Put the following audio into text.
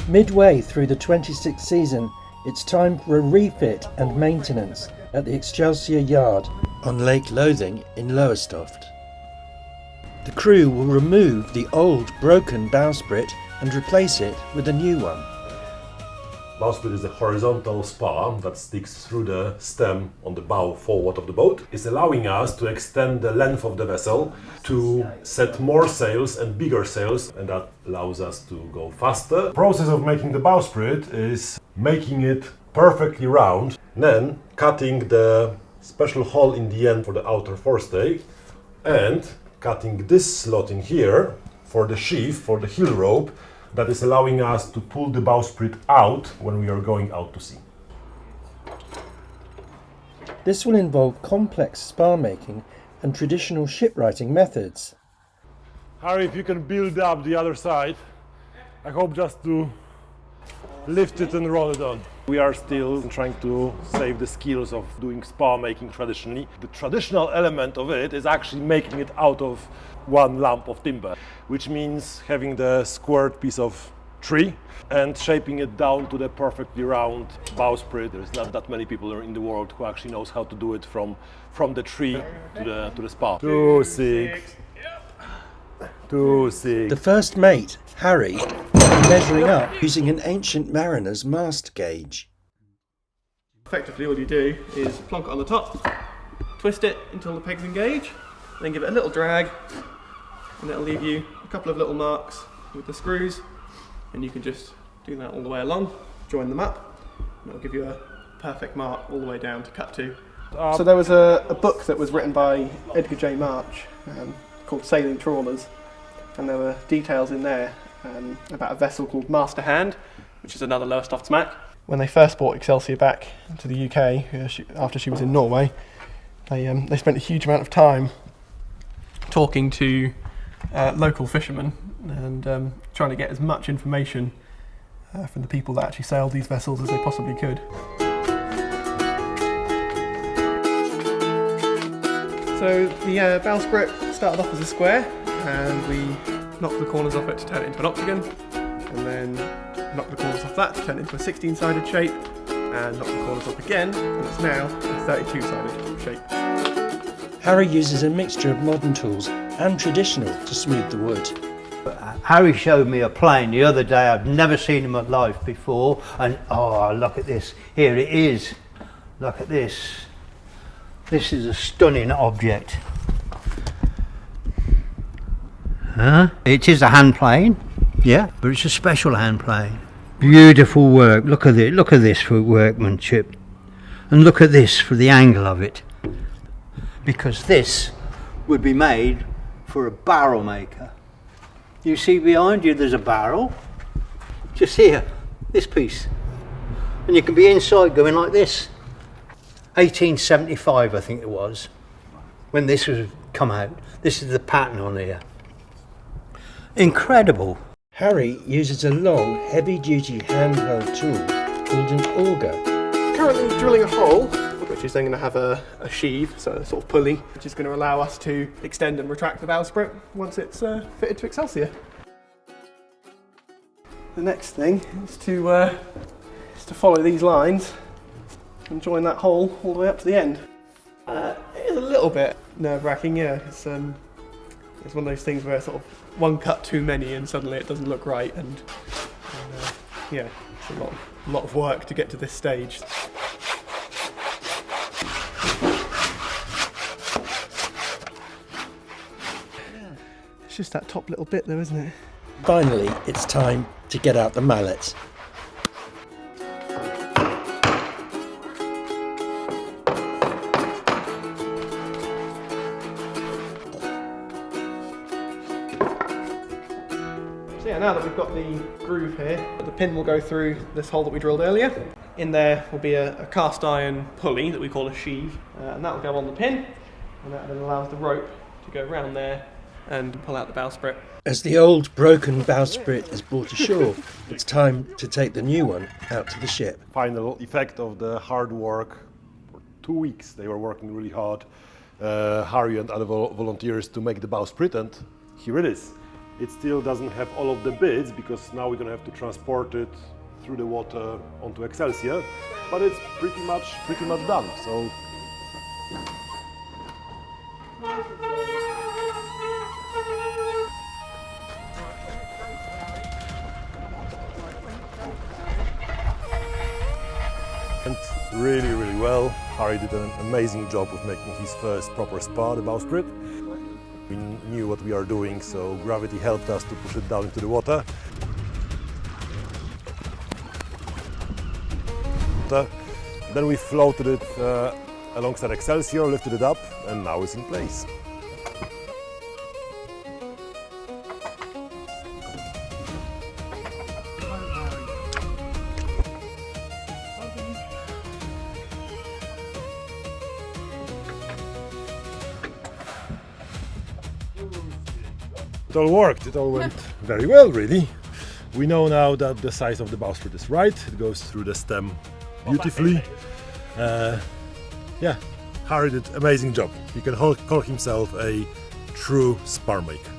Midway through the 26th season, it's time for a refit and maintenance at the Excelsior Yard on Lake Lothing in Lowestoft. The crew will remove the old broken bowsprit and replace it with a new one. Bowsprit is a horizontal spar that sticks through the stem on the bow forward of the boat. It's allowing us to extend the length of the vessel to set more sails and bigger sails, and that allows us to go faster. The process of making the bowsprit is making it perfectly round, then cutting the special hole in the end for the outer forestay and cutting this slot in here for the sheave, for the heel rope, that is allowing us to pull the bowsprit out when we are going out to sea. This will involve complex spar making and traditional shipwrighting methods. Harry, if you can build up the other side, I hope just to lift it and roll it on. We are still trying to save the skills of doing spar making traditionally. The traditional element of it is actually making it out of one lump of timber, which means having the squared piece of tree and shaping it down to the perfectly round bowsprit. There's not that many people in the world who actually knows how to do it from the tree to the spar. 2 6 2 6. The first mate, Harry, will be measuring up using an ancient mariner's mast gauge. Effectively all you do is plonk it on the top, twist it until the pegs engage, then give it a little drag, and it'll leave you a couple of little marks with the screws, and you can just do that all the way along, join them up, and it'll give you a perfect mark all the way down to cut to. So there was a book that was written by Edgar J. March called Sailing Trawlers, and there were details in there about a vessel called Master Hand, which is another Lowestoft smack. When they first brought Excelsior back to the UK after she was in Norway, they spent a huge amount of time talking to local fishermen and trying to get as much information from the people that actually sailed these vessels as they possibly could. So the bowsprit started off as a square, and we knocked the corners off it to turn it into an octagon, and then knocked the corners off that to turn it into a 16-sided shape, and knocked the corners off again, and it's now a 32-sided shape. Harry uses a mixture of modern tools and traditional to smooth the wood. Harry showed me a plane the other day. I've never seen in my life before, and oh, look at this. Here it is. Look at this. This is a stunning object. It is a hand plane, yeah, but it's a special hand plane. Beautiful work. Look at it. Look at this for workmanship, and look at this for the angle of it. Because this would be made for a barrel maker. You see behind you there's a barrel, just here, this piece, and you can be inside going like this. 1875 I think it was, when this was come out. This is the pattern on here. Incredible. Harry uses a long, heavy-duty handheld tool called an auger. Currently drilling a hole, which is then going to have a sheave, so a sort of pulley, which is going to allow us to extend and retract the bowsprit once it's fitted to Excelsior. The next thing is to follow these lines and join that hole all the way up to the end. It is a little bit nerve-wracking, yeah. It's one of those things where sort of one cut too many and suddenly it doesn't look right, and yeah, it's a lot of work to get to this stage. It's just that top little bit though, isn't it? Finally, it's time to get out the mallets. So yeah, now that we've got the groove here, the pin will go through this hole that we drilled earlier. In there will be a cast iron pulley that we call a sheave, and that will go on the pin, and that then allows the rope to go around there and pull out the bowsprit. As the old broken bowsprit is brought ashore, it's time to take the new one out to the ship. Final effect of the hard work. For 2 weeks they were working really hard, Harry and other volunteers, to make the bowsprit, and here it is. It still doesn't have all of the bits because now we're gonna have to transport it through the water onto Excelsior, but it's pretty much done. So went really well. Harry did an amazing job with making his first proper spar, the Bowsprit. We knew what we are doing, so gravity helped us to push it down into the water. Then we floated it alongside Excelsior, lifted it up, and now it's in place. It all worked, it all went very well, really. We know now that the size of the bowsprit is right, it goes through the stem beautifully. Yeah, Harry did an amazing job. He can call himself a true spar maker.